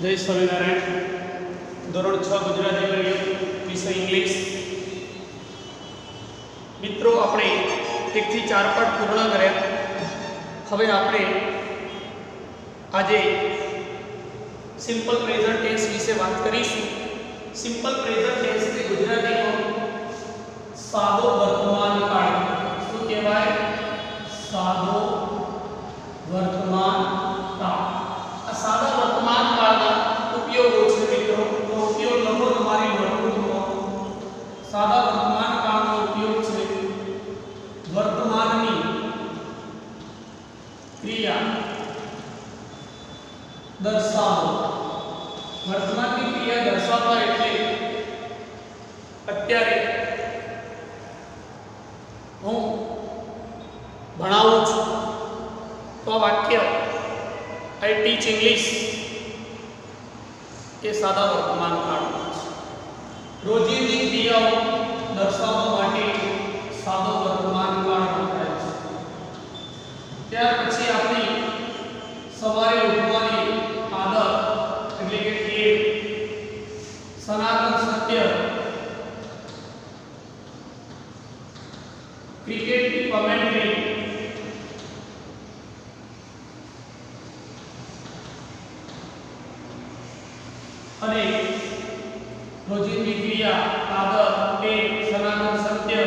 જય સ્વામિનારાયણ. ધોરણ 6 ગુજરાતી મીડિયમ, વિષય ઇંગ્લિશ. મિત્રો, આપણે 1 થી 4 પાઠ પૂર્ણ કર્યા. હવે આપણે આજે સિમ્પલ પ્રેઝન્ટ ટેન્સ વિશે વાત કરીશું. સિમ્પલ પ્રેઝન્ટ ટેન્સ એટલે ગુજરાતીમાં સાદો વર્તમાન કાળ. શું કહેવાય? સાદો વર્તમાન કાળ. આ સાદા વર્તમાન કાળના ઉપયોગો છે મિત્રો. તો ઉપયોગ લખો તમારી નોટબુકમાં. સાદા વર્તમાન કાળનો ઉપયોગ છે વર્તમાનની ક્રિયા દર્શાવો. વર્તમાનની ક્રિયા દર્શાવવા એટલે અત્યારે હું ભણાવું છું તો આ વાક્ય આઈ ટીચ ઇંગ્લિશ એ સાદા વર્તમાન કાળમાં છે. રોજિંદી ક્રિયાઓ દર્શાવવા માટે સાદો વર્તમાન કાળ વપરાય છે. ત્યાર પછી આપણી સવારે ઉઠવાની આદત એટલે કે ટેવ, સનાતન સત્ય, ક્રિકેટની કોમેન્ટ્રી, અને રોજિંદી ક્રિયા આદત, ટેવ, સનાતન સત્ય,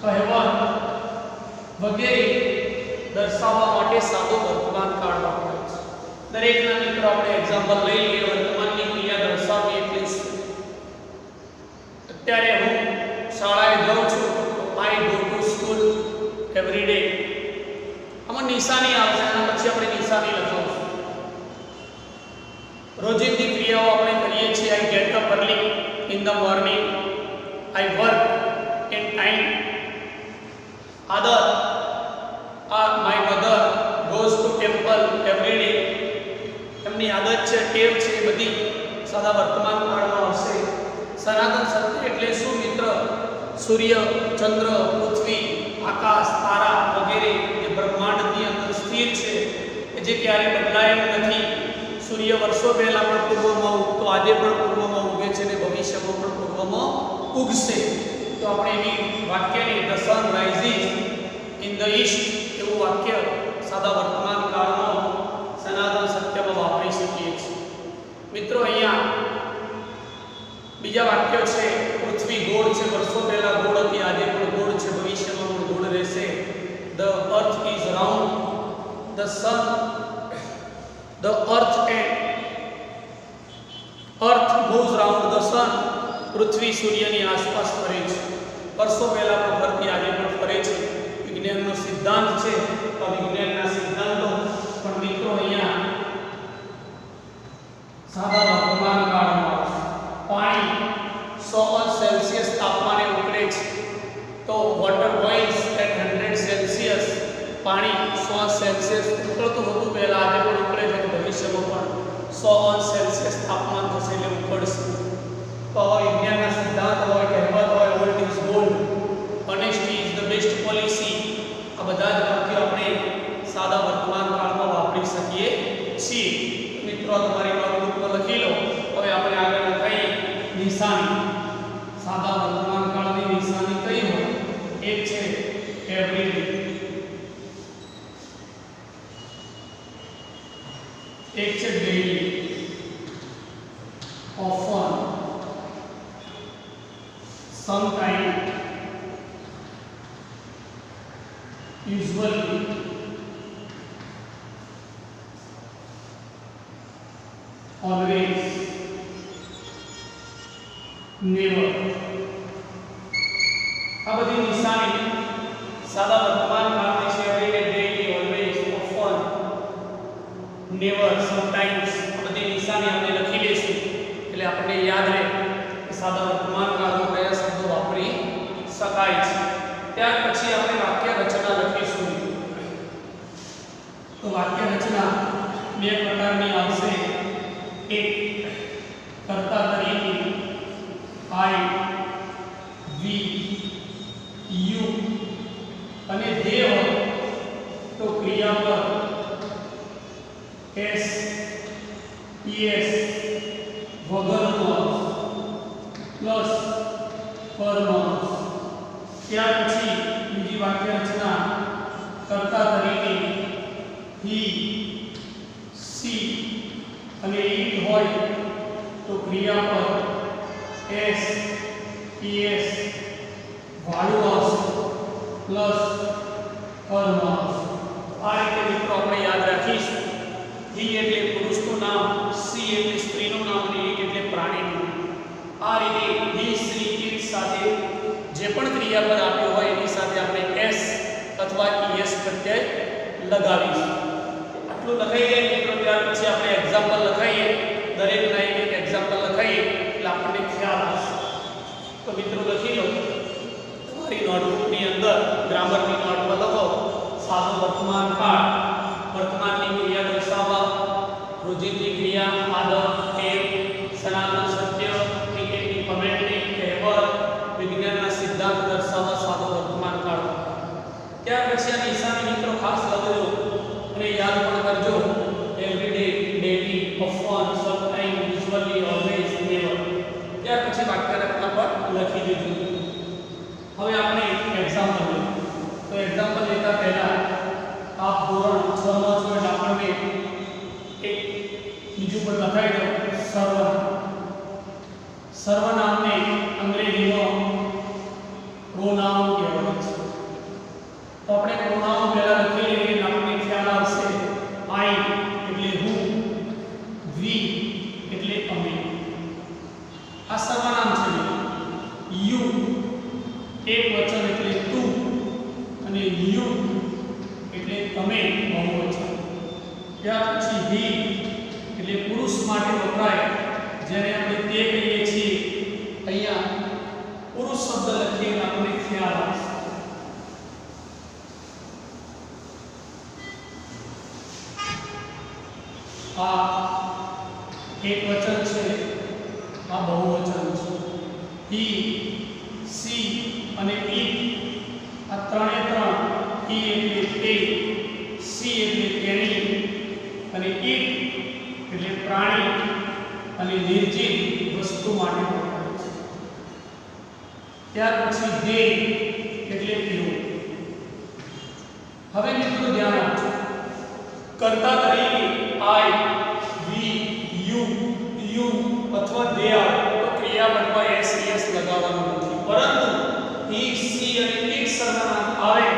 કહેવત વગેરે દર્શાવવા માટે સાદો વર્તમાન કાળ વપરાય છે. દરેકના મિત્રો આપણે એક્ઝામ્પલ લઈ લઈએ. વર્તમાનની ક્રિયા દર્શાવવી એટલે શું? અત્યારે હું શાળાએ જાઉં છું તો I go to school every day. આમાં નિશાની આવશે, એના પછી આપણે નિશાની લખાવશું. રોજિંદી ક્રિયાઓ આપણે કરીએ છીએ. I get up early in the morning, I work in time. આદત, my mother goes to temple every day. એમની આદત છે, ટેવ છે, એ બધી સાદા વર્તમાન કાળમાં આવશે. સનાતન સત્ય એટલે શું મિત્ર? સૂર્ય, ચંદ્ર, પૃથ્વી, આકાશ, તારા વગેરે જે બ્રહ્માંડની અંદર સ્થિર છે, કે જે ક્યારેય બદલાય એમ નથી. સૂર્ય વર્ષો પહેલા પણ પૂર્વમાં ઉગતો, આજે પણ પૂર્વમાં ઉગે છે અને ભવિષ્યમાં પણ પૂર્વમાં ઉગશે. તો આપણે એવી વાક્યને the sun rises in the East એવું વાક્ય સાદા વર્તમાન કાળમાં સનાતન સત્યમાં વાપરી શકીએ છીએ. મિત્રો, અહીંયા બીજા વાક્ય છે. પૃથ્વી ગોળ છે, વર્ષો પહેલા ગોળ હતી, આજે પણ ગોળ છે, ભવિષ્યમાં પણ ગોળ રહેશે. The earth is round, the sun, the earth moves round the sun. પૃથ્વી સૂર્યની આસપાસ ફરે છે. વર્ષો પહેલા પણ ફરતી, આજે પણ ફરે છે. વિજ્ઞાનનો સિદ્ધાંત છે. તો વિજ્ઞાનના સિદ્ધાંતો પણ મિત્રો અહીંયા સાદા વર્તમાન કાળમાં પાણી 100 સેલ્સિયસ તાપમાને ઉકળે છે. તો વોટર બોઇલ્સ એટ 100 સેલ્સિયસ. પાણી 100 સેલ્સિયસ ઉકળતું હતું પહેલા, આજે પણ ઉકળે છે. ભવિષ્યમાં પણ 100 સેલ્સિયસ તાપમાન થશે એટલે ઉકળશે. તો વિજ્ઞાનના સિદ્ધાંત હોય, કહેવત હોય, old is gold, honesty is the best policy, આ બધા જ વાક્યો આપણે સાદા વર્તમાન કાળમાં વાપરી શકીએ છીએ. મિત્રો, તમારી નોટબુકમાં લખી લો. હવે આપણે આગળ લખાઈએ નિશાની. સાદા વર્તમાન કાળની નિશાની કઈ હોય? એક છે એવરી ડે, એક છે daily, often, sometime, usually, always, never. આ બધી નિશાની સાદા વર્તમાન કાળની છે. Every day, daily, always, often, never, sometimes. આ બધી નિશાની આપણે લખી લઈશું એટલે આપણને યાદ રહે કે સાદા વર્તમાન કાળમાં કયા શબ્દો વાપરી શકાય છે. ત્યાર પછી આપણે વાક્ય રચના લખીશું. તો વાક્ય રચના બે પ્રકારની આવશે. એક કર્તા તરીકે આઈ, વી, યુ, અને ધ્યેય હોય તો ક્રિયાપદ એસ, es વગરનો પ્લસ પરનો. ત્યાર પછી બીજી વાક્ય રચના કર્તા તરીકે he she અને it હોય તો ક્રિયાપદ s es વાળું આવશે પ્લસ કર્મ આવશે. આ રીતે મિત્રો આપણે યાદ રાખીશું. he એટલે પુરુષનું નામ, she એટલે સ્ત્રીનું નામ અને it એટલે પ્રાણીનું નામ. આ રીતે he she it સાથે જે પણ ક્રિયાપદ આપ્યું હોય એની સાથે આપણે s અથવા es પ્રત્યય લગાવીશું. આટલું લખાઈ જાય મિત્રો. ત્યાર પછી આપણે એક્ઝામ્પલ લખાઈએ. દરેકના એક એક્ઝામ્પલ લખાઈએ એટલે આપણને ખ્યાલ આવશે. તો મિત્રો લખી લો તમારી નોટબુકની અંદર, ગ્રામરની નોટમાં લખો સાદો વર્તમાન કાળ. વર્તમાનની ક્રિયા દર્શાવવા, રોજિંદી ક્રિયા, આદર, ટેવ, સનાતન સત્ય, ક્રિકેટની કમેન્ટ્રી, કહેવત, વિજ્ઞાનના સિદ્ધાંત દર્શાવવા સાદો વર્તમાન કાળ. ત્યાર પછી આ નિશાની મિત્રો ખાસ લખજો અને યાદ પણ કરજો. Every day, daily, often, sometime, usually, always, never. ત્યાર પછી વાક્ય રચના પર લખી દીધું. હવે આપણે એક્ઝામ્પલ લઈએ. તો એક્ઝામ્પલ લેતા પહેલા આપ ધોરણ 6 માં છો એટલે આપણને એક બીજું પણ લખાઈ દો. સર્વનામ. સર્વનામને અંગ્રેજીમાં પ્રોનાઉન કહેવાય છે. તો આપણે પ્રોનાઉન પહેલા લખી લઈએ એટલે આપણને ખ્યાલ આવશે. આઈ એટલે હું, વી એટલે અમે. આ સર્વનામ છે. યુ એક વચન એટલે તું અને યુ એટલે તમે બહુવચન. ત્યાર પછી હી એટલે પુરુષ માટે વપરાય જેને આપણે તે કહીએ છીએ. અહીંયા પુરુષ શબ્દ લખીને આપણને ખ્યાલ આવશે. આ એક વચન છે, આ બહુવચન છે. હી, સી અને ઈટ આ ત્રણે ત્રણ. હી એટલે તે, સી એટલે તેણી અને ઈટ એટલે પ્રાણી અને નિર્જીવ વસ્તુ માટે વપરાય છે. ત્યાર પછી દે એટલે તેઓ. હવે મિત્રો ધ્યાન આપજો. કર્તા તરીકે આઈ, વી, યુ અથવા દે આવે તો ક્રિયાપદમાં એસ એસ લગાવવાનું નથી. પરંતુ હી, સી અને ઈટ સર્વનામ આવે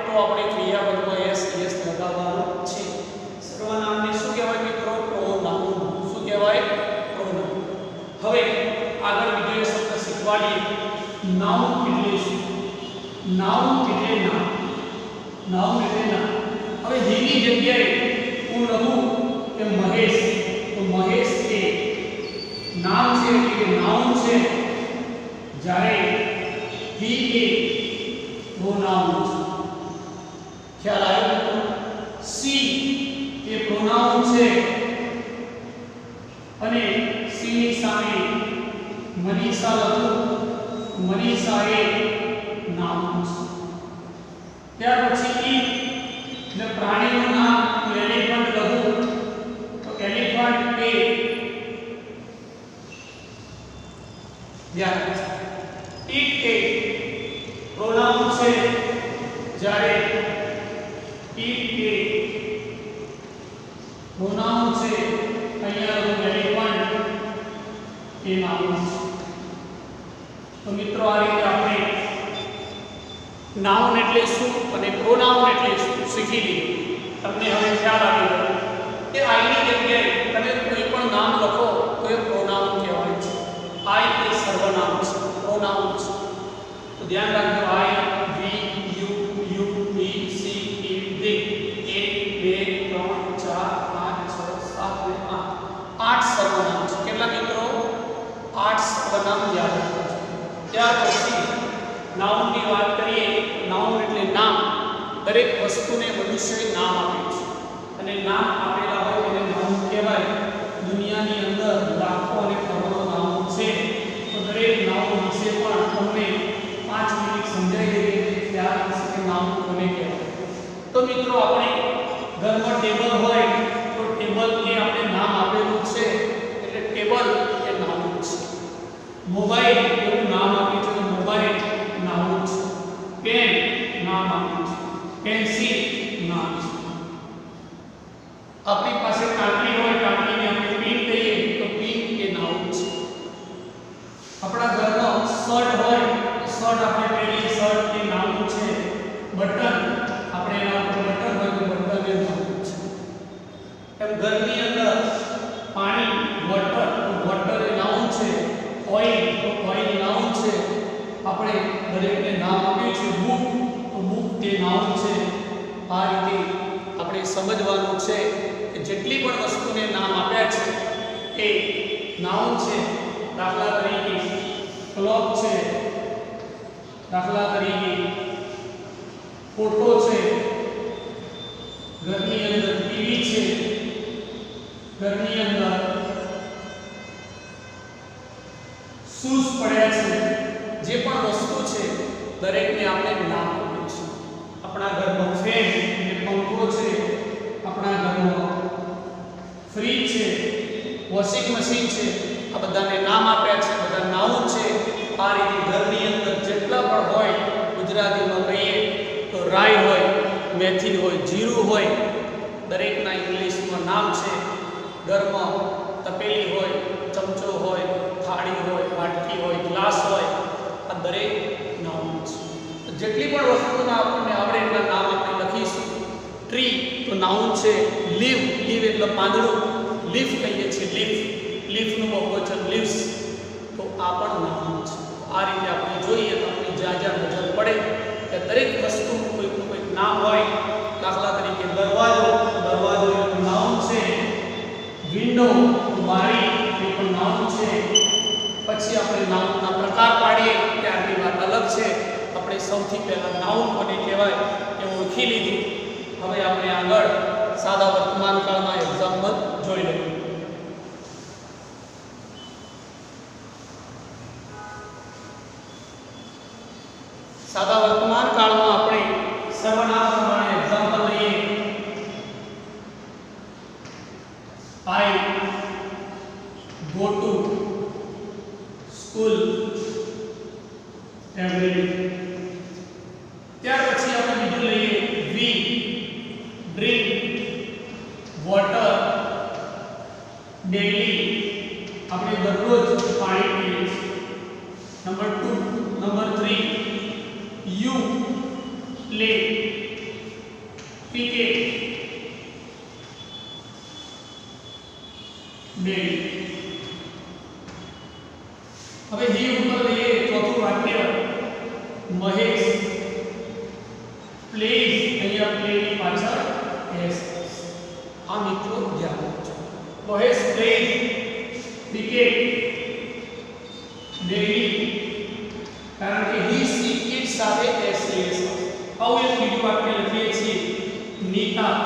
તો આપણે ક્રિયાપદમાં એસ એસ લગાવવાનું છે. સર્વનામને શું કહેવાય મિત્રો? પ્રોનાઉન. શું કહેવાય? પ્રોનાઉન. હવે આગળ બીજો એક શબ્દ શીખવાડીએ. નાઉન એટલે શું? નાઉન એટલે નામ. નાઉન એટલે નામ. હવે હીની જગ્યાએ હું લખું કે મહેશ, તો મહેશ એ નામ છે એટલે નાઉન છે. જ્યારે હી એ પ્રોનાઉન છે. ખ્યાલ આવ્યો? સી એ પ્રોનાઉન છે અને સી ની સામે મનીષા લખું. મનીષા એ નાઉન છે. ત્યાર પછી ઈ એટલે પ્રાણીનું નામ. એલિફન્ટ લખું તો એલિફન્ટ એ ધ્યાન રાખજો. ઈટ એ પ્રોનાઉન છે. જ્યારે ઈટ એ પ્રોનાઉન છે, અહીંયા એલિફન્ટ એ નાઉન છે. તો મિત્રો આ રીતે આપણે નાઉન એટલે શું અને પ્રોનાઉન એટલે શું શીખી લીધું. તમને હવે ખ્યાલ આવી ગયો કે આઈની જગ્યાએ તમે કોઈ પણ નામ લખો તો એ પ્રોનાઉન કહેવાય છે. આઈ એ સર્વનામ છે, પ્રોનાઉન છે. તો ધ્યાન રાખજો. આઈ, વી, યુ, વી, સી, ઈટ, દે. 1 2 3 4 5 6 7 અને 8 સર્વનામ છે. કેટલા મિત્રો? 8 સર્વનામ યાદ રાખજો. ત્યાર પછી નાઉનની વાત કરીએ. નાઉન એટલે નામ. દરેક વસ્તુને મનુષ્યએ નામ આપ્યું છે અને નામ આપેલા હોય એને નાઉન કહેવાય. દુનિયાની અંદર લાખો અને કરોડો નાઉન છે. તો દરેક નાઉન વિશે પણ તમને 5 મિનિટ સમજાઈ દઈએ કે ખ્યાલ આવશે કે નાઉન કોને કહેવાય. તો મિત્રો આપણે ઘરમાં ટેબલ હોય તો ટેબલ એ આપણે નામ આપેલું છે સમજવાનું છે કે જેટલી પણ વસ્તુને નામ આપ્યા છે એ નાઉન છે. દાખલા તરીકે ક્લોક છે, દાખલા તરીકે ફોટો છે, ઘરની અંદર ટીવી છે, ઘરની અંદર શૂઝ પડ્યા છે, જે પણ વસ્તુ છે દરેકને આપણે નામ આપ્યું છે. આપણા ઘરમાં ફેન એટલે પંખો છે, આપણા ઘરમાં ફ્રીજ છે, વોશિંગ મશીન છે, આ બધાને નામ આપ્યા છે, બધા નાઉન છે. આ રીતે ઘરની અંદર જેટલા પણ હોય, ગુજરાતીમાં કહીએ તો રાઈ હોય, મેથી હોય, જીરું હોય, દરેકના ઇંગ્લિશમાં નામ છે. ઘરમાં તપેલી હોય, ચમચો હોય, થાળી હોય, વાટકી હોય, ગ્લાસ હોય, આ દરેક નાઉન છે. જેટલી પણ વસ્તુના આપણને આવડે એટલા નામ આપણે લખીશું. ટ્રી તો નાઉન છે. લીવ, લીવ એટલે પાંદડું, લીફ કહીએ છીએ, લીફ, લીફનું બહુવચન લીવ્સ, તો આ પણ નાઉન છે. આ રીતે આપણે જોઈએ તો આપણી જ્યાં જ્યાં નજર પડે કે દરેક વસ્તુનું કોઈકનું કોઈક નામ હોય. દાખલા તરીકે દરવાજો, દરવાજો એનું નાઉન છે. વિન્ડો, બારી એ પણ નાઉન છે. પછી આપણે નાઉનના પ્રકાર પાડીએ ત્યારની વાત અલગ છે. આપણે સૌથી પહેલા નાઉન કોને કહેવાય એ ઓળખી લીધું. હવે આપણે આગળ સાદા વર્તમાન કાળના એક્ઝામ્પલ જોઈ લઈએ. સાદા વર્તમાન કાળમાં આપણે સર્વનામ પ્રમાણે એક્ઝામ્પલ લઈએ. I go to school every day. ત્યાર પછી આપણે બીજું લઈએ. We drink water daily. આપણે દરરોજ પાણી પીએ છીએ. Number 2. Number 3, you play cricket daily. હવે he ઉપર લઈએ ચોથું વાક્ય. મહેશ પ્લેઝ, અહીંયા પ્લે ની પાછળ એસ. આ મિત્રો ધ્યાન રાખજો. મહેશ પ્લેઝ ક્રિકેટ ડેલી, કારણ કે he she it સાથે એસ એસ. હવે એક બીજું વાક્ય લખીએ છીએ. નીતા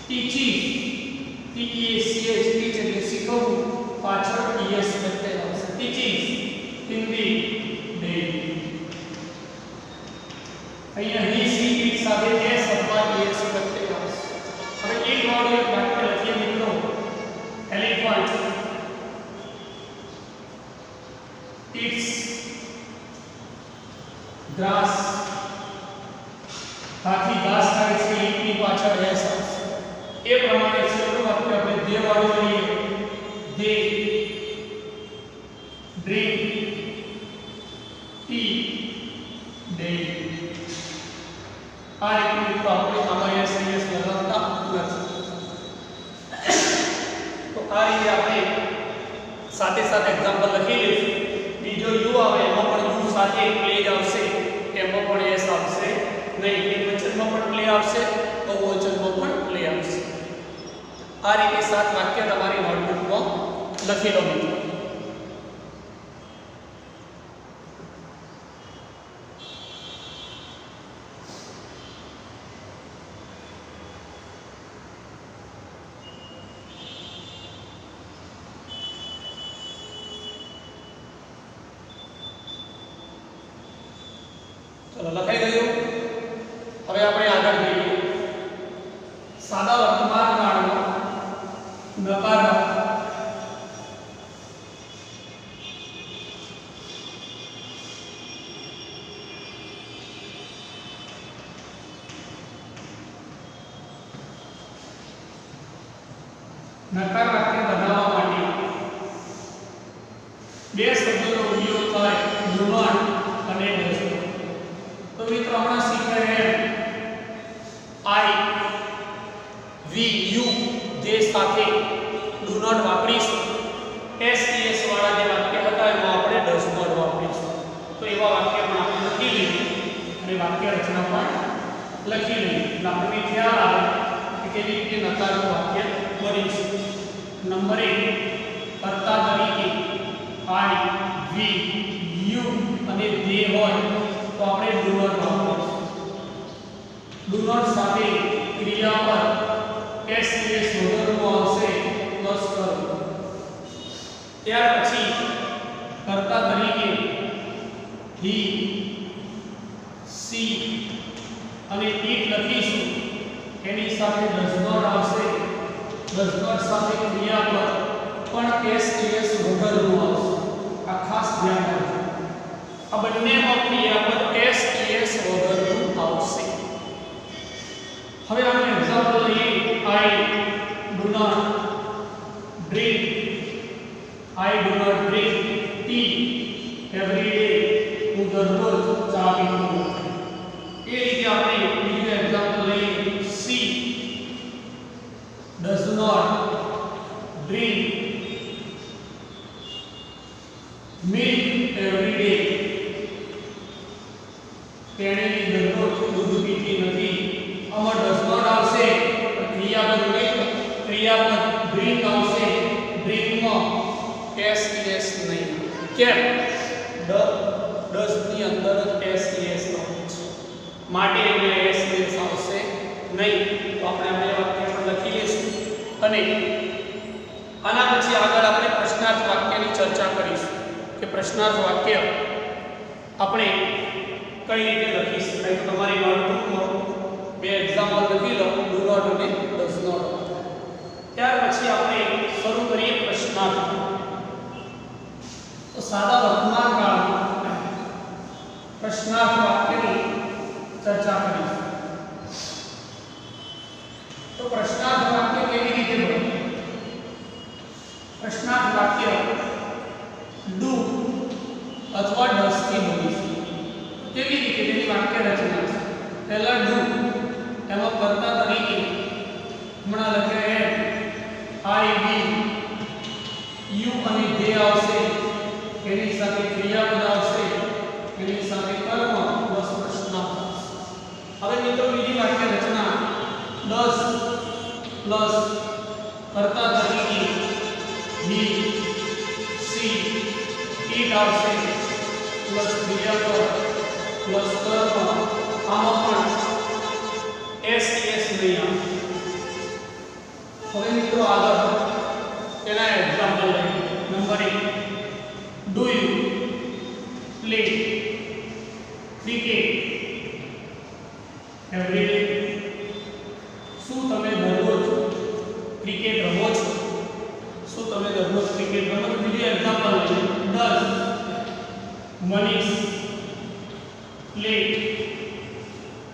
ટીચીસ, ટીચીસ ટીચ એટલે શીખવવું, પાછળ એસ પ્રત્યય આવશે. Teaches Hindi daily. અહીંયા he she it સાથે એસ અથવા એસ પ્રત્યય આવશે. હવે એક વાળું એક વાક્ય લખીએ મિત્રો. એલિફન્ટ eats grass, હાથી ઘાસ ખાય છે, ઈટની પાછળ એસ આવશે. એ પ્રમાણે છેલ્લું વાક્ય આપણે ધે વાળું લઈએ. They drink tea daily. આ રીતે મિત્રો આપણે આમાં એસ એસ લગાવતા નથી. તો આ રીતે આપણે સાથે સાથે એક્ઝામ્પલ લખી લઈશું. બીજો યુ આવે એમાં પણ યુ સાથે પ્લે આવશે, એમાં પણ એસ આવશે નહીં. એકવચનમાં પણ પ્લે આવશે, બહુવચનમાં પણ પ્લે આવશે. આ રીતે 7 વાક્ય તમારી નોટબુકમાં લખી લો મિત્રો. ચલો લખાઈ ગયું. હવે આપણે આગળ જોઈએ. સાદા વર્તમાન કાળમાં નકારાત્મક નકાર વાક્ય બનાવવા માટે બે શબ્દોનો ઉપયોગ થાય. do not અને does not. તો મિત્રો હમણાં શીખ્યા એમ I, we, you જે સાથે do not વાપરીશું. s વાળા જે વાક્ય હતા એમાં આપણે does not વાપરીશું. તો એવા વાક્ય પણ આપણે લખી લીધું અને વાક્ય રચના પણ લખી લઈએ એટલે આપણને ખ્યાલ આવે કે કેવી રીતે નકારનું વાક્ય બની છે. નંબર 1, કર્તા તરીકે આઈ, વી, યુ અને દે હોય તો આપણે ડુ નોટ વાપરીશું. ડુ નોટ સાથે ક્રિયા પર એસ વગરનું આવશે પ્લસ કરો. ત્યાર પછી કર્તા તરીકે હી, સી અને ઇટ લખીશું. એની સાથે ડઝ નોટ આવશે. ડઝ નોટ સાથે ક્રિયા પર પણ એસ વગરનું આવશે. આ ખાસ ધ્યાન રાખજો. આ બંનેમાં ક્રિયા પર એસ વગરનું આવશે. હવે આપણે એક્ઝામ્પલ લઈએ. I do not drink. I do not drink tea every day. હું દરરોજ ચા પીતો નથી. એ રીતે આપણે બીજું એક્ઝામ્પલ લઈએ. She does not drink milk every day. તેણે દરરોજ દૂધ પીતી નથી. આમાં ડઝ નોટ આવશે પણ ક્રિયાપદ મિલ્ક, ક્રિયાપદ ડ્રિંક આવશે. ડ્રિંકમાં એસ નહીં. કેમ? ડઝ ની અંદર જ એસ આવશે માટે એને એસ આવશે નહીં. તો આપણે આ બે વાક્ય પણ લખી લઈશું અને આના પછી આગળ આપણે પ્રશ્નાર્થ વાક્યની ચર્ચા કરીશું કે પ્રશ્નાર્થ વાક્ય આપણે કઈ રીતે લખી શકાય. તો તમારી નોટબુકમાં બે એક્ઝામ્પલ લખી લો, ડુ નોટ અને ડઝ નોટ. ત્યાર પછી આપણે શરૂ કરીએ પ્રશ્નાર્થ. તો સાદા વર્તમાન કાળમાં પ્રશ્નાર્થ વાક્યની ચર્ચા કરીશું. તો પ્રશ્નાર્થ વાક્ય કેવી રીતે બને? પ્રશ્નાર્થ વાક્ય ડુ અથવા ડઝ થી બની છે. કેવી રીતે તેની વાક્ય રચના છે? પહેલા ડુ, એમાં કર્તા તરીકે હમણાં લખ્યા એમ આઈ, વી, યુ અને દે આવશે. એની સાથે ક્રિયાપદ આવશે. એની સાથે કર્મ પ્લસ પ્રશ્નાર્થ. હવે મિત્રો બીજી વાક્ય રચના ડઝ પ્લસ કર્તા તરીકે હી, સી, ઇટ આવશે પ્લસ ક્રિયાપદ પ્લસ કર્મ. આમાં પણ એસ નહીં આવે. હવે મિત્રો આગળ તેના એક્ઝામ્પલ લઈએ. Number 1, do you play cricket every day. શું તમે દરરોજ ક્રિકેટ રમો છો? શું તમે દરરોજ ક્રિકેટ રમો છો? બીજું એક્ઝામ્પલ લઈએ. Does Manish play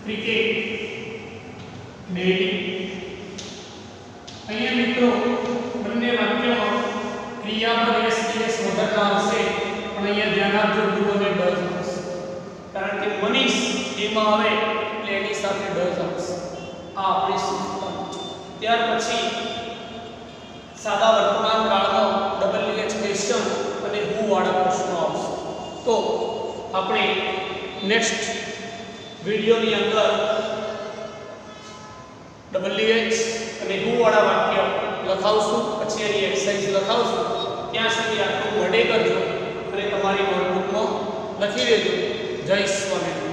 cricket daily? અહીંયા મિત્રો બંને વાક્યમાં ક્રિયાપદ એસ વગરના આવશે પણ અહીંયા ધ્યાન આપજો ડુ અને ડઝ આવશે. કારણ કે મનીષ એમાં આવે એટલે એની સાથે ડઝ આવશે. આ આપણે શીખવાનું છે. ત્યાર પછી સાદા વર્તમાન કાળમાં WH ક્વેશ્ચન અને હુ વાળા પ્રશ્નો આવશે. તો આપણે નેક્સ્ટ વિડિયોની અંદર WH અને હુ વાળા વાક્ય લખાવશું, પછી એની એક્સરસાઇઝ લખાવશું. ત્યાં સુધી આટલું વડે કરજો અને તમારી નોટબુકમાં લખી દેજો. જય સ્વામિનારાયણ.